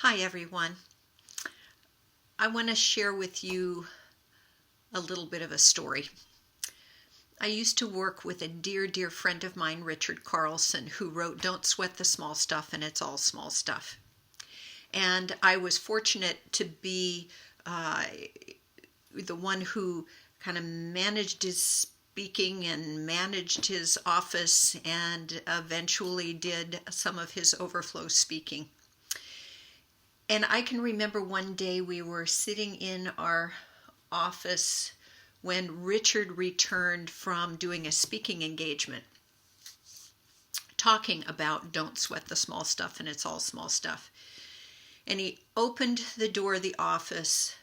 Hi everyone. I want to share with you a little bit of a story. I used to work with a dear friend of mine, Richard Carlson, who wrote Don't Sweat the Small Stuff and It's All Small Stuff. And I was fortunate to be the one who kind of managed his speaking and managed his office and eventually did some of his overflow speaking. And I can remember one day we were sitting in our office when Richard returned from doing a speaking engagement, talking about don't sweat the small stuff and it's all small stuff. And he opened the door of the office,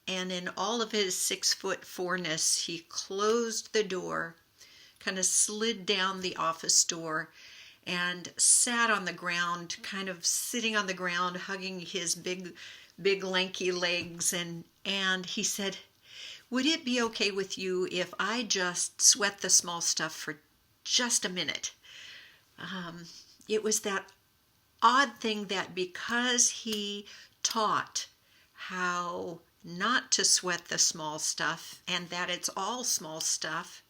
and in all of his 6'4"-ness, he closed the door, kind of slid down the office door, and sat on the ground, kind of sitting on the ground, hugging his big lanky legs. And he said, "Would it be okay with you if I just sweat the small stuff for just a minute?" It was that odd thing that because he taught how not to sweat the small stuff and that it's all small stuff,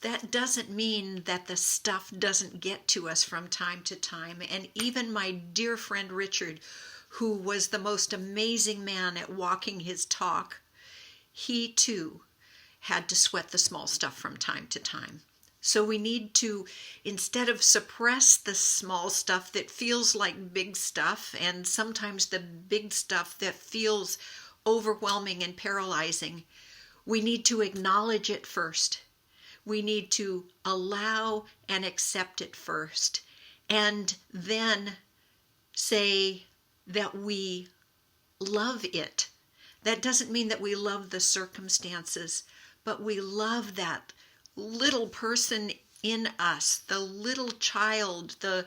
that doesn't mean that the stuff doesn't get to us from time to time. And even my dear friend Richard, who was the most amazing man at walking his talk, he too had to sweat the small stuff from time to time. So we need to, instead of suppress the small stuff that feels like big stuff, and sometimes the big stuff that feels overwhelming and paralyzing, we need to acknowledge it first. We need to allow and accept it first, and then say that we love it. That doesn't mean that we love the circumstances, but we love that little person in us, the little child, the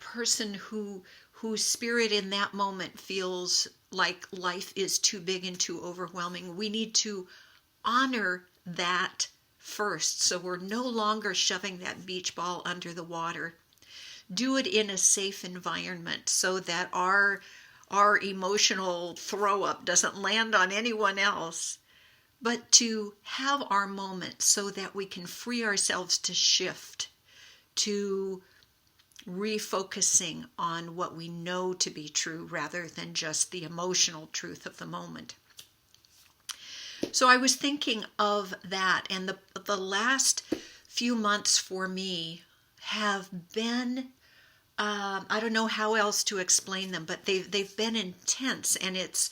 person whose spirit in that moment feels like life is too big and too overwhelming. We need to honor that first, so we're no longer shoving that beach ball under the water. Do it in a safe environment so that our emotional throw up doesn't land on anyone else, but to have our moment so that we can free ourselves to shift, to refocusing on what we know to be true rather than just the emotional truth of the moment. So I was thinking of that, and the last few months for me have been, I don't know how else to explain them, but they've been intense, and it's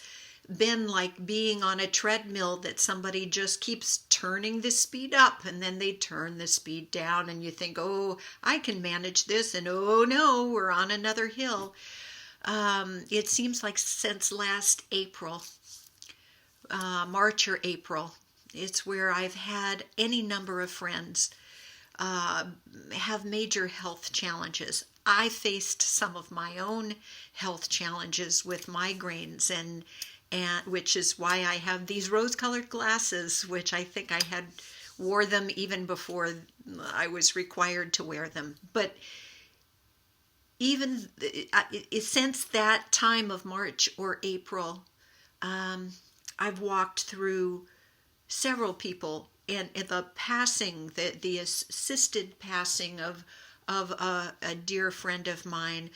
been like being on a treadmill that somebody just keeps turning the speed up, and then they turn the speed down, and you think, oh, I can manage this, and oh no, we're on another hill. It seems like since last April, March or April, it's where I've had any number of friends have major health challenges. I faced some of my own health challenges with migraines, and which is why I have these rose-colored glasses, which I think I had wore them even before I was required to wear them. But even since that time of March or April, I've walked through several people, and the passing, the assisted passing of a dear friend of mine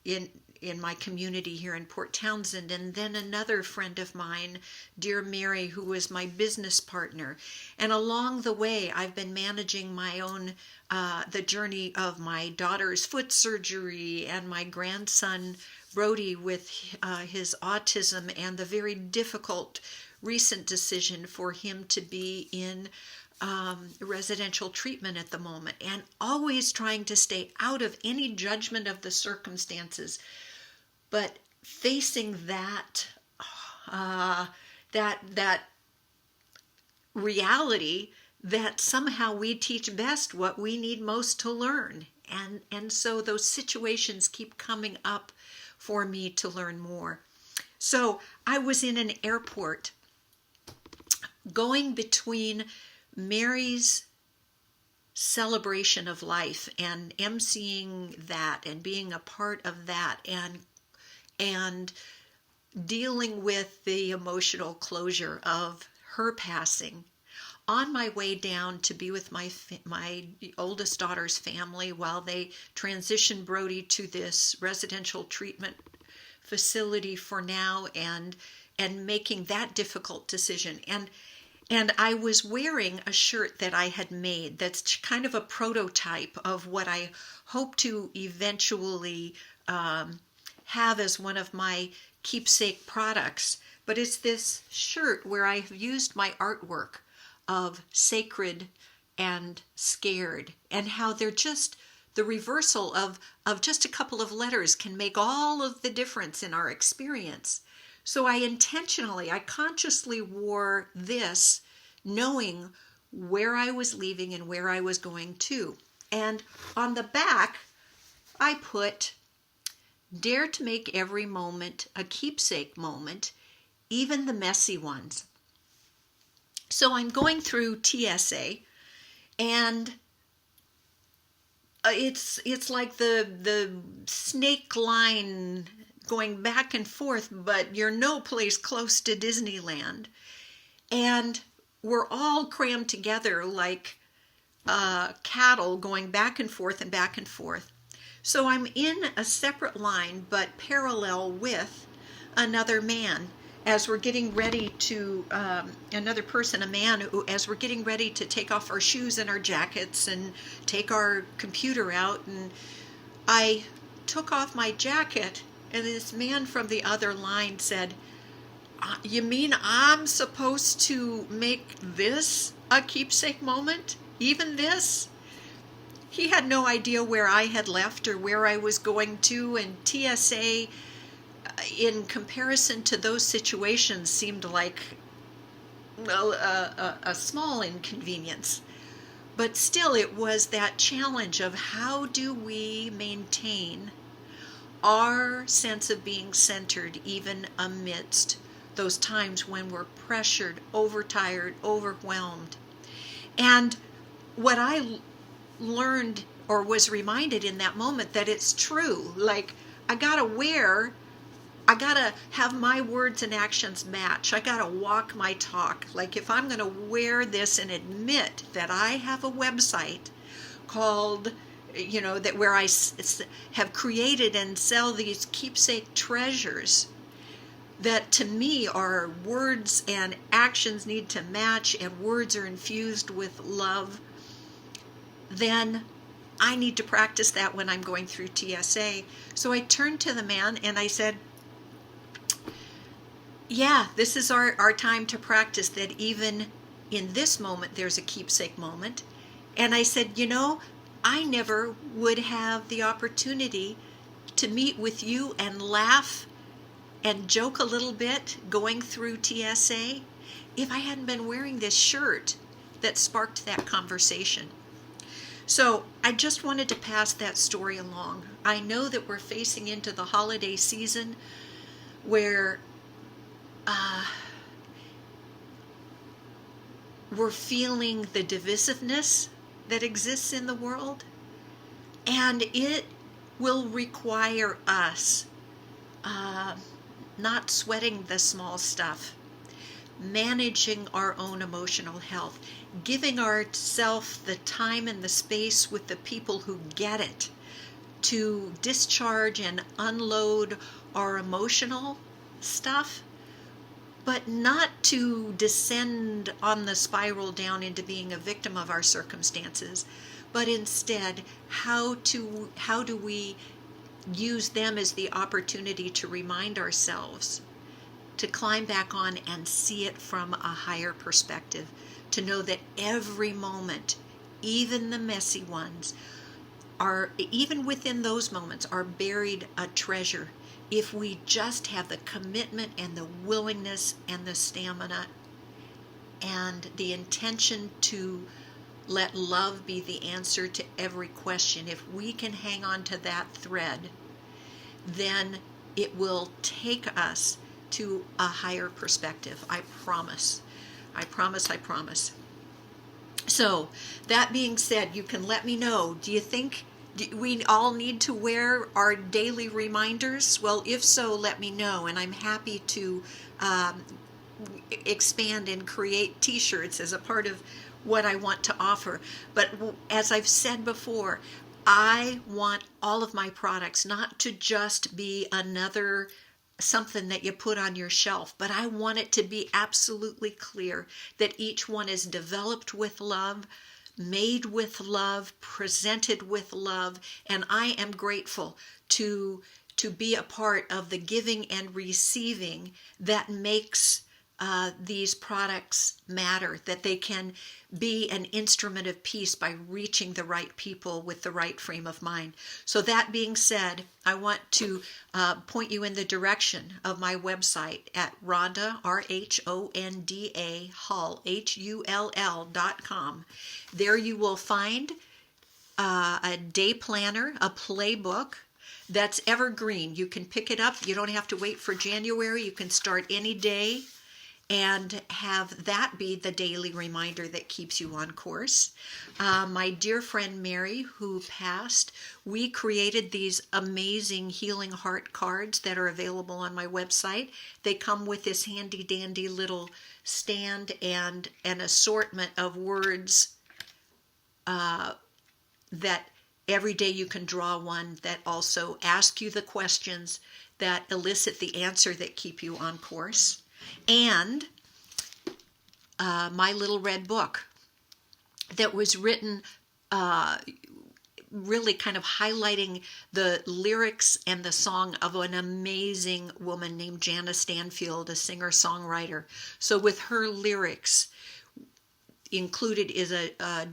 in my community here in Port Townsend, and then another friend of mine, dear Mary, who was my business partner. And along the way, I've been managing my own, the journey of my daughter's foot surgery and my grandson Brody with his autism, and the very difficult recent decision for him to be in residential treatment at the moment, and always trying to stay out of any judgment of the circumstances, but facing that that reality that somehow we teach best what we need most to learn, and so those situations keep coming up for me to learn more. So I was in an airport going between Mary's celebration of life and emceeing that and being a part of that, and dealing with the emotional closure of her passing. On my way down to be with my oldest daughter's family while they transition Brody to this residential treatment facility for now, and making that difficult decision. And I was wearing a shirt that I had made that's kind of a prototype of what I hope to eventually have as one of my Keepsake products. But it's this shirt where I have used my artwork of sacred and scared, and how they're just the reversal of just a couple of letters can make all of the difference in our experience. So I consciously wore this, knowing where I was leaving and where I was going to. And on the back, I put, "Dare to make every moment a keepsake moment, even the messy ones." So I'm going through TSA, and it's like the snake line going back and forth, but you're no place close to Disneyland. And we're all crammed together like cattle going back and forth and back and forth. So I'm in a separate line, but parallel with another man as we're getting ready to, another person, a man, who, as we're getting ready to take off our shoes and our jackets and take our computer out. And I took off my jacket, and this man from the other line said, "You mean I'm supposed to make this a keepsake moment? Even this?" He had no idea where I had left or where I was going to, and TSA, in comparison to those situations, seemed like, well, a small inconvenience. But still, it was that challenge of how do we maintain our sense of being centered even amidst those times when we're pressured, overtired, overwhelmed. And what I learned, or was reminded in that moment, that it's true. Like, I gotta have my words and actions match. I gotta walk my talk. Like, if I'm gonna wear this and admit that I have a website called, that where I have created and sell these keepsake treasures, that to me are words and actions need to match, and words are infused with love, then I need to practice that when I'm going through TSA. So I turned to the man and I said, "Yeah, this is our time to practice that even in this moment there's a keepsake moment." And I said, I never would have the opportunity to meet with you and laugh and joke a little bit going through TSA if I hadn't been wearing this shirt that sparked that conversation. So I just wanted to pass that story along. I know that we're facing into the holiday season where we're feeling the divisiveness that exists in the world, and it will require us not sweating the small stuff, managing our own emotional health, giving ourselves the time and the space with the people who get it to discharge and unload our emotional stuff, but not to descend on the spiral down into being a victim of our circumstances, but instead, how do we use them as the opportunity to remind ourselves to climb back on and see it from a higher perspective, to know that every moment, even the messy ones, even within those moments, are buried a treasure if we just have the commitment and the willingness and the stamina and the intention to let love be the answer to every question. If we can hang on to that thread, then it will take us to a higher perspective. I promise. I promise, I promise. So, that being said, you can let me know, do you think we all need to wear our daily reminders? Well, if so, let me know, and I'm happy to expand and create t-shirts as a part of what I want to offer. But as I've said before, I want all of my products not to just be another something that you put on your shelf, but I want it to be absolutely clear that each one is developed with love, made with love, presented with love, and I am grateful to be a part of the giving and receiving that makes these products matter, that they can be an instrument of peace by reaching the right people with the right frame of mind. So that being said, I want to point you in the direction of my website at Rhonda, RHONDA, Hull, HULL.com. There you will find a day planner, a playbook that's evergreen. You can pick it up. You don't have to wait for January. You can start any day and have that be the daily reminder that keeps you on course. My dear friend Mary, who passed, we created these amazing Healing Heart cards that are available on my website. They come with this handy dandy little stand and an assortment of words that every day you can draw one that also ask you the questions that elicit the answer that keep you on course. And my little red book that was written really kind of highlighting the lyrics and the song of an amazing woman named Jana Stanfield, a singer-songwriter. So with her lyrics included is a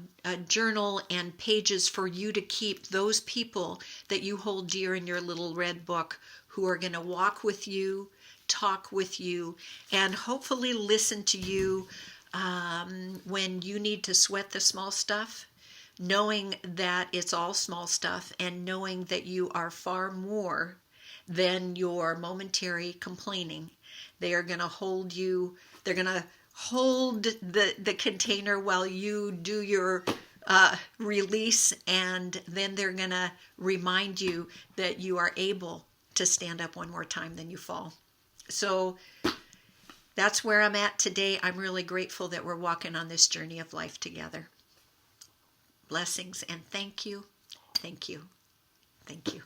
journal and pages for you to keep those people that you hold dear in your little red book who are going to walk with you, talk with you, and hopefully listen to you when you need to sweat the small stuff, knowing that it's all small stuff and knowing that you are far more than your momentary complaining. They are going to hold you, they're going to hold the container while you do your release, and then they're going to remind you that you are able to stand up one more time than you fall. So that's where I'm at today. I'm really grateful that we're walking on this journey of life together. Blessings and thank you, thank you, thank you.